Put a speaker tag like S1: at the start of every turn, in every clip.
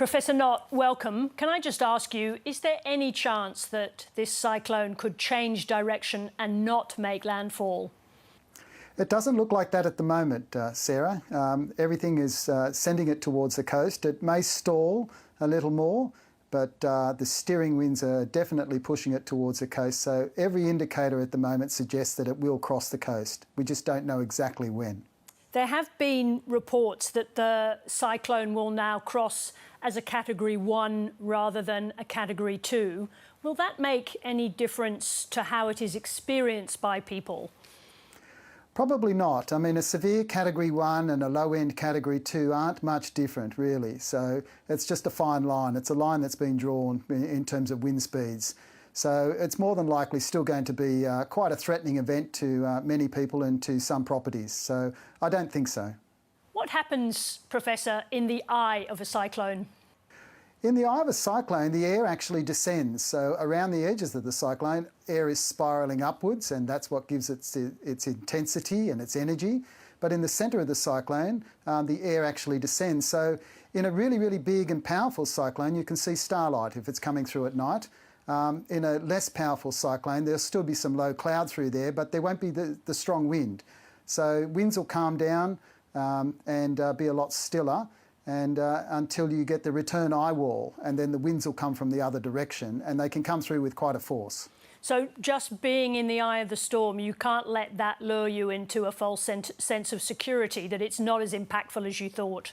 S1: Professor Nott, welcome. Can I just ask you, is there any chance that this cyclone could change direction and not make landfall?
S2: It doesn't look like that at the moment, Sarah. Everything is sending it towards the coast. It may stall a little more, but the steering winds are definitely pushing it towards the coast. So every indicator at the moment suggests that it will cross the coast. We just don't know exactly when.
S1: There have been reports that the cyclone will now cross as a Category 1 rather than a Category 2. Will that make any difference to how it is experienced by people?
S2: Probably not. I mean, a severe Category 1 and a low-end Category 2 aren't much different, really. So it's just a fine line. It's a line that's been drawn in terms of wind speeds. So it's more than likely still going to be quite a threatening event to many people and to some properties. So I don't think so.
S1: What happens, Professor, in the eye of a cyclone?
S2: In the eye of a cyclone, the air actually descends. So around the edges of the cyclone, air is spiralling upwards, and that's what gives it its intensity and its energy. But in the centre of the cyclone, the air actually descends. So in a really, really big and powerful cyclone, you can see starlight if it's coming through at night. In a less powerful cyclone, there'll still be some low cloud through there, but there won't be the strong wind. So winds will calm down and be a lot stiller, and until you get the return eye wall, and then the winds will come from the other direction, and they can come through with quite a force.
S1: So just being in the eye of the storm, you can't let that lure you into a false sense of security, that it's not as impactful as you thought?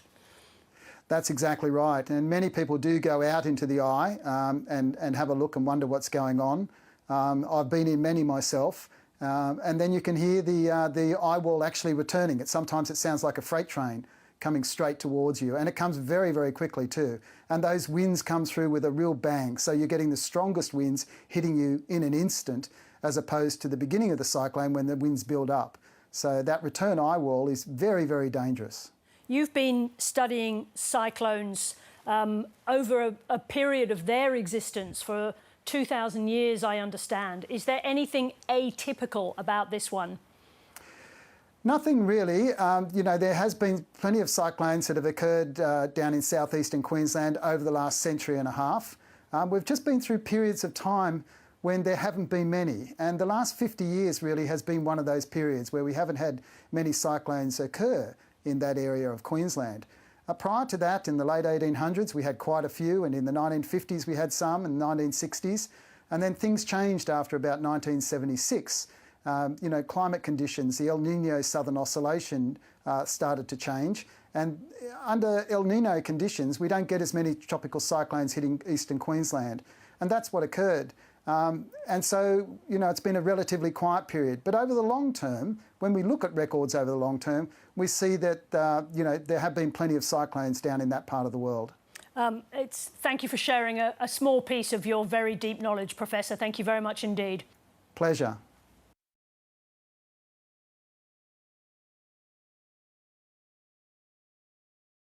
S2: That's exactly right, and many people do go out into the eye and have a look and wonder what's going on. I've been in many myself, and then you can hear the eye wall actually returning. Sometimes it sounds like a freight train coming straight towards you, and it comes very, very quickly too. And those winds come through with a real bang, so you're getting the strongest winds hitting you in an instant, as opposed to the beginning of the cyclone when the winds build up. So that return eye wall is very, very dangerous.
S1: You've been studying cyclones over a period of their existence for 2,000 years, I understand. Is there anything atypical about this one?
S2: Nothing really. You know, there has been plenty of cyclones that have occurred down in southeastern Queensland over the last century and a half. We've just been through periods of time when there haven't been many. And the last 50 years really has been one of those periods where we haven't had many cyclones occur in that area of Queensland. Prior to that, in the late 1800s, we had quite a few, and in the 1950s we had some, in the 1960s, and then things changed after about 1976. You know, climate conditions, the El Nino Southern Oscillation started to change, and under El Nino conditions we don't get as many tropical cyclones hitting eastern Queensland, and that's what occurred. And so, you know, it's been a relatively quiet period. But over the long term, when we look at records over the long term, we see that, you know, there have been plenty of cyclones down in that part of the world.
S1: Thank you for sharing a small piece of your very deep knowledge, Professor. Thank you very much indeed.
S2: Pleasure.